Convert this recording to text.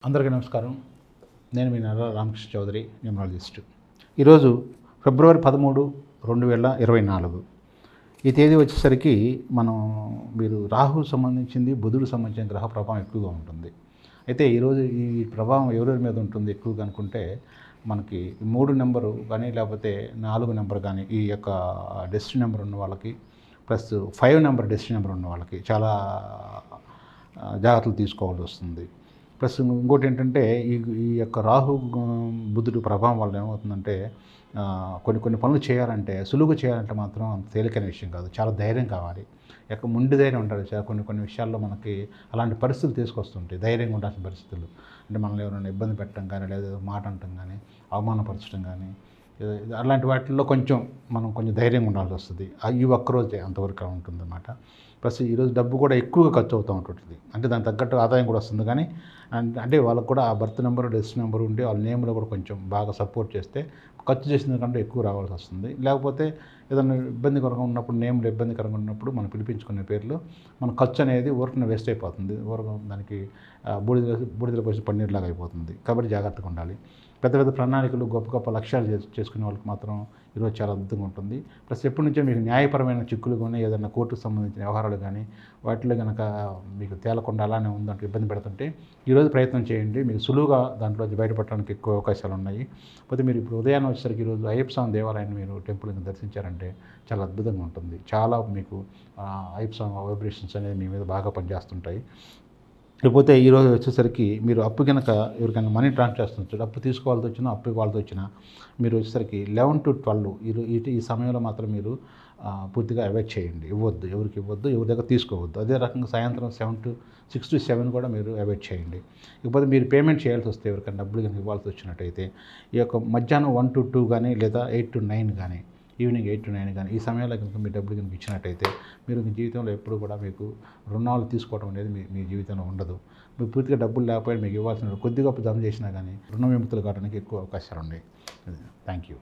అందరికీ నమస్కారం. నేను మీ నర్రా రామకృష్ణ చౌదరి, న్యూమరాలజిస్ట్. ఈరోజు ఫిబ్రవరి 13, 2024. ఈ తేదీ వచ్చేసరికి మీరు రాహుకు సంబంధించింది, బుధుడికి సంబంధించిన గ్రహ ప్రభావం ఎక్కువగా ఉంటుంది. అయితే ఈరోజు ఈ ప్రభావం ఎవరెవరి మీద ఉంటుంది ఎక్కువగా అనుకుంటే, మనకి 3 నెంబరు కానీ లేకపోతే 4 నెంబర్ కానీ ఈ యొక్క డెస్టినీ నెంబర్ ఉన్న వాళ్ళకి, ప్లస్ 5 నెంబర్ డెస్టినీ నెంబర్ ఉన్న వాళ్ళకి చాలా జాగ్రత్తలు తీసుకోవాల్సి వస్తుంది. ప్లస్ ఇంకోటి ఏంటంటే ఈ యొక్క రాహు బుధుడు ప్రభావం వల్ల ఏమవుతుందంటే కొన్ని పనులు చేయాలంటే సులువుగా చేయాలంటే మాత్రం అంత తేలికైన విషయం కాదు. చాలా ధైర్యం కావాలి. మొండి ధైర్యం ఉంటుంది. కొన్ని విషయాల్లో మనకి అలాంటి పరిస్థితులు తీసుకొస్తుంటాయి. ధైర్యంగా ఉండాల్సిన పరిస్థితులు అంటే మనల్ని ఎవరైనా ఇబ్బంది పెట్టడం కానీ, లేదా మాట అనటం కానీ, అవమానపరచడం కానీ, అలాంటి వాటిల్లో మనం కొంచెం ధైర్యంగా ఉండాల్సి వస్తుంది. ఈ ఒక్కరోజే అంతవరకు ఉంటుందన్నమాట. ప్లస్ ఈరోజు డబ్బు కూడా ఎక్కువగా ఖర్చు అవుతూ ఉంటుంది. అంటే దానికి తగ్గట్టు ఆదాయం కూడా వస్తుంది. కానీ అంటే వాళ్ళకు కూడా ఆ బర్త్ నెంబర్, డెస్టినీ నెంబర్ ఉండి వాళ్ళ నేమ్లో కూడా కొంచెం బాగా సపోర్ట్ చేస్తే ఖర్చు చేసిన కంటే ఎక్కువ రావాల్సి వస్తుంది. లేకపోతే ఏదైనా ఇబ్బందికరంగా ఉన్నప్పుడు, నేమ్లో ఇబ్బందికరంగా ఉన్నప్పుడు మనం పిలిపించుకునే పేర్లు మన ఖర్చు అనేది ఊరికనే వేస్ట్ అయిపోతుంది. దానికి బూడిదలో పోసి పన్నీర్లాగా అయిపోతుంది. కాబట్టి జాగ్రత్తగా ఉండాలి. పెద్ద పెద్ద ప్రణాళికలు, గొప్ప గొప్ప లక్ష్యాలు చేసుకునే వాళ్ళకి మాత్రం ఈరోజు చాలా అద్భుతంగా ఉంటుంది. ప్లస్ ఎప్పటి నుంచో మీకు న్యాయపరమైన చిక్కులు కానీ, ఏదైనా కోర్టుకు సంబంధించిన వ్యవహారాలు కానీ వాటిలో కనుక మీకు తేలకుండా అలానే ఉందంటే ఇబ్బంది పెడుతుంటే ఈరోజు ప్రయత్నం చేయండి. మీకు సులువుగా దాంట్లో బయటపడడానికి ఎక్కువ అవకాశాలు ఉన్నాయి. పోతే మీరు ఇప్పుడు ఉదయాన్నే వచ్చేసరికి ఈరోజు అయ్యప్ప స్వామి దేవాలయాన్ని మీరు టెంపుల్ని దర్శించారంటే చాలా అద్భుతంగా ఉంటుంది. చాలా మీకు అయ్యప్ప స్వామి వైబ్రేషన్స్ అనేది మీ మీద బాగా పనిచేస్తుంటాయి. లేకపోతే ఈరోజు వచ్చేసరికి మీరు అప్పు కనుక ఎవరికైనా మనీ ట్రాన్స్ఫర్ చేస్తుంటారు, అప్పు తీసుకోవాల్సి వచ్చినా, అప్పు ఇవ్వాల్సి వచ్చినా మీరు వచ్చేసరికి 11 to 12 ఈ సమయంలో మాత్రం మీరు పూర్తిగా అవాయిడ్ చేయండి. ఎవరికి ఇవ్వద్దు, ఎవరి దగ్గర తీసుకోవద్దు. అదే రకంగా సాయంత్రం 6 to 7 కూడా మీరు అవాయిడ్ చేయండి. ఇకపోతే మీరు పేమెంట్ చేయాల్సి వస్తే ఎవరికైనా డబ్బులు కనుక ఇవ్వాల్సి వచ్చినట్టయితే ఈ యొక్క మధ్యాహ్నం 1 to 2 కానీ, లేదా 8 to 9 కానీ, ఈవినింగ్ 8 to 9 కానీ ఈ సమయంలో కనుక మీ డబ్బులు కనుక ఇచ్చినట్టయితే మీరు మీ జీవితంలో ఎప్పుడు కూడా మీకు రుణాలు తీసుకోవడం అనేది మీ జీవితంలో ఉండదు. మీరు పూర్తిగా డబ్బులు లేకపోయినా మీకు ఇవ్వాల్సిన కొద్దిగా జమ చేసినా కానీ రుణ విముక్తులు కావడానికి ఎక్కువ అవకాశాలు ఉన్నాయి. Thank you.